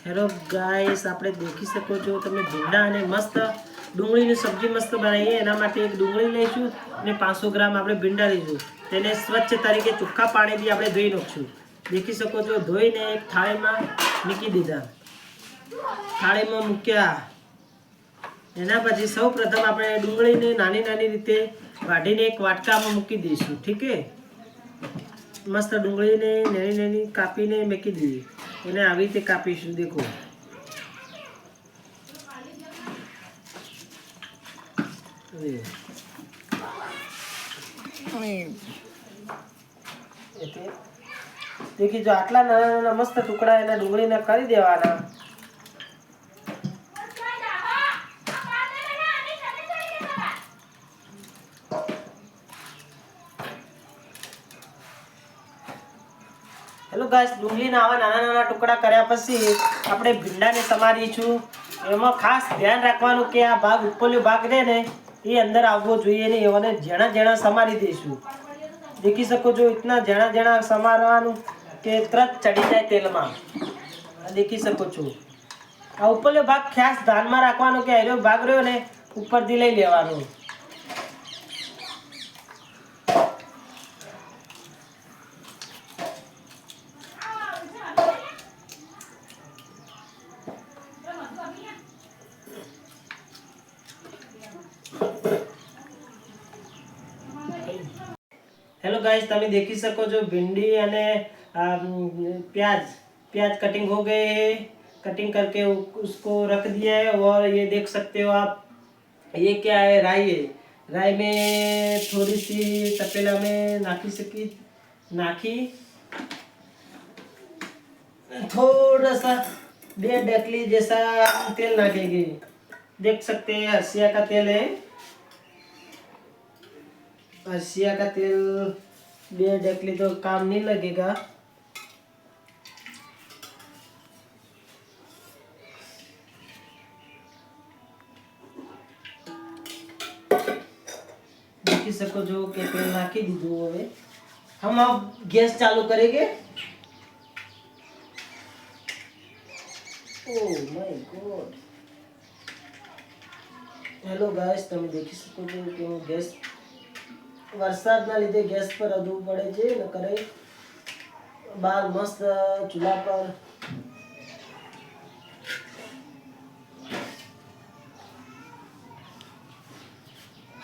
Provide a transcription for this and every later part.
Hello guys, આપણે દેખી શકો છો તમે ભીંડા અને મસ્ત ડુંગળીની સબ્જી મસ્ત બનાવીએ એના માટે એક ડુંગળી લઈશું અને 500 ગ્રામ આપણે ભીંડા લઈશું. તેને સ્વચ્છ તરીકે ચોખ્ખા પાણીથી આપણે ધોઈ નાખશું. દેખી શકો છો ધોઈને એક થાળીમાં મૂકી દીધા. થાળીમાં મૂક્યા એના પછી સૌ પ્રથમ આપણે ડુંગળીને નાની નાની રીતે વાઢીને એક વાટકામાં મૂકી દઈશું. ઠીક છે, મસ્ત ડુંગળીને નાની નાની કાપીને મૂકી દઈએ. એને આવી રીતે કાપીશું. દેખો દેખી જો આટલા નાના નાના મસ્ત ટુકડા એના ડુંગળીના કરી દેવાના. હેલો ગાઈસ, ડુંગળીના આવા નાના નાના ટુકડા કર્યા પછી આપણે ભીંડાને સમારીશું. એમાં ખાસ ધ્યાન રાખવાનું કે આ ભાગ ઉપરનો ભાગ રહે ને એ અંદર આવવો જોઈએ ને એવાને ઝીણા ઝીણા સમારી દઈશું. દેખી શકો છો ઇતના ઝીણા ઝીણા સમારવાનું કે તરત ચડી જાય તેલમાં. દેખી શકો છો આ ઉપરનો ભાગ ખાસ ધ્યાનમાં રાખવાનો કે એનો ભાગ રહ્યો ને ઉપરથી લઈ લેવાનો. हेलो गाइस, તમે देखी सको जो भिंडी અને प्याज कटिंग हो गए हैं. कटिंग करके उसको रख दिया है. और ये देख सकते हो आप, ये क्या है, राई है. राई में थोड़ी सी तपेला में नाखी थोड़ा सा 1.5 डेकली जैसा तेल नाखेंगे. देख सकते हैं अरसिया का तेल है. अरसिया का तेल 1.5 डेकली तो काम नहीं लगेगा. देखी सको जो के तेल नाखी दीधुं. હવે हम अब गैस चालू करेंगे. Oh my God. Hello guys, તમે દેખી શકો છો કે હું ગેસ વરસાદના લીધે ગેસ પર અધૂ પડે છે ન કરે બાર મસ્ત ચૂલા પર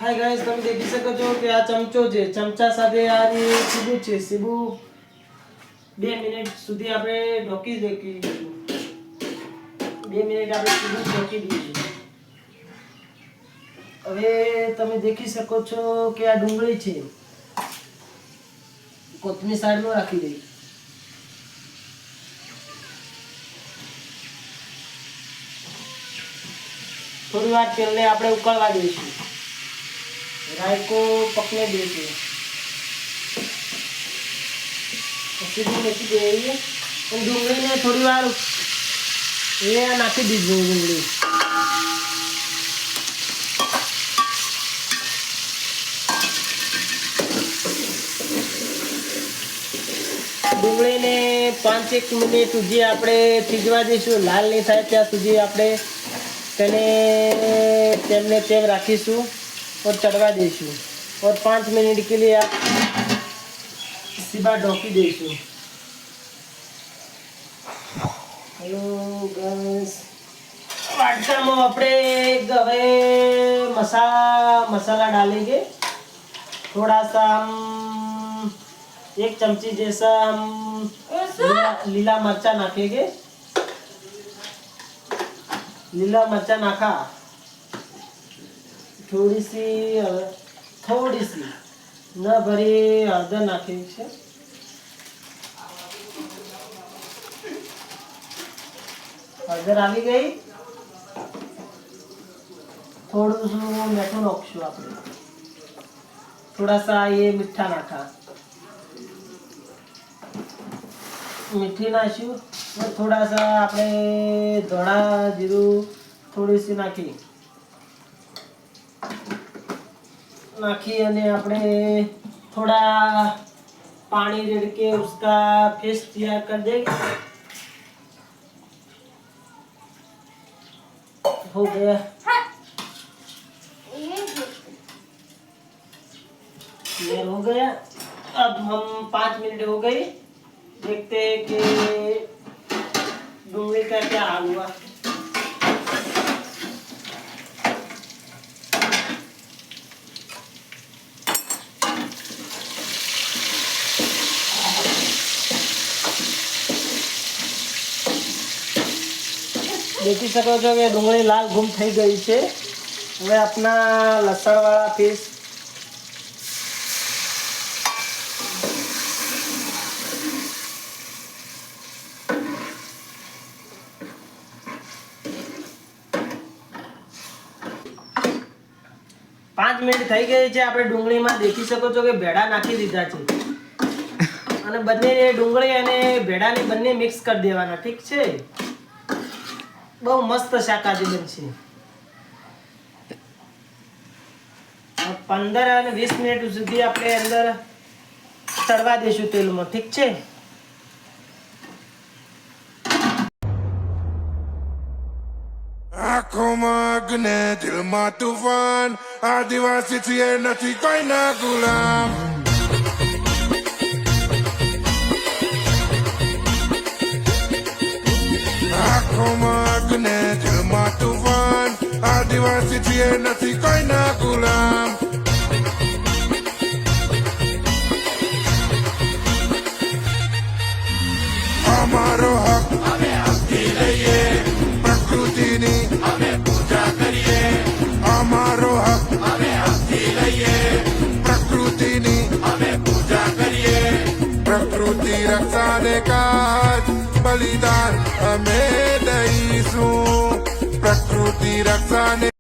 હાય ગાઈસ, તમે દેખી શકો છો કે આ ચમચો છે. ચમચા સાથે આ સીબુ છે. સીબુ 2 મિનિટ સુધી આપણે ઢોકી દઈશું. 2 મિનિટ આપણે સીબુ ઢોકી દઈશું. હવે તમે દેખી શકો છો કે આ ડુંગળી છે. કોથમીર સાઈડમાં રાખી દઈ. થોડી વાર તેલને આપણે ઉકળવા દઈશું. રાઈ કો પકને દઈશું. સીધી મૂકી દઈએ. ડુંગળીને થોડી વાર એ નાખી દીધું. ડુંગળી ડુંગળીને 5-1 મિનિટ સુધી આપણે થીજવા દઈશું. લાલ નહીં થાય ત્યાં સુધી આપણે તેમને તેમ રાખીશું और चढ़वा दीशू. और 5 मिनट के लिए आप सीबा ढोकी दीशू. हेलो गाइस, वाटका में अपने गवे मसाला डालेंगे. थोड़ा सा हम 1 चमची जैसा हम लीला मिर्चा नाखेंगे. लीला मिर्चा नाखा. थोड़ी सी न भरी हळदर नाखी છે. हळदर આવી ગઈ. થોડું શું મીઠું નાખશું આપણે. थोड़ा सा ये मीठा नाखा. मीठी नाख्યું. थोड़ा सा આપણે ધણા જીરું થોડી સી नाखी અને આપણે थोड़ा पानी रेड़ के उसका पेस्ट तैयार कर देंगे. हो गया। क्लियर हो गया। अब हम 5 मिनट हो गई, देखते हैं कि डूंगली का क्या हाल हुआ। દેખી શકો છો કે ડુંગળી લાલ ગુમ થઈ ગઈ છે। હવે આપણા લસણવાળા પીસ પાંચ મિનિટ થઈ ગઈ છે। આપણે ડુંગળીમાં દેખી શકો છો કે ભેડા નાખી દીધા છે અને બંને ડુંગળી અને ભેડાને બંને મિક્સ કરી દેવાના, ઠીક છે। બહુ મસ્ત શાકભાજી બનશે। 15 અને 20 મિનિટ સુધી આપણે અંદર તળવા દઈશું તેલમાં, ઠીક છે। આંખોમાં અગ્નિ દિલમાં તુફાન આદિવાસી છીએ નથી કોઈના ગુલામ આંખોમાં અગ્નિ દિલમાં તુફાન આદિવાસી છીએ નથી કોઈના ગુલામ અમારો હક અમે હકથી લઈએ પ્રકૃતિની અમે પૂજા કરીએ અમારો હક અમે હકથી લઈએ પ્રકૃતિની અમે પૂજા કરીએ પ્રકૃતિ રક્ષાને કાજ બલિદાન અમે દઈશું પ્રકૃતિ રક્ષાને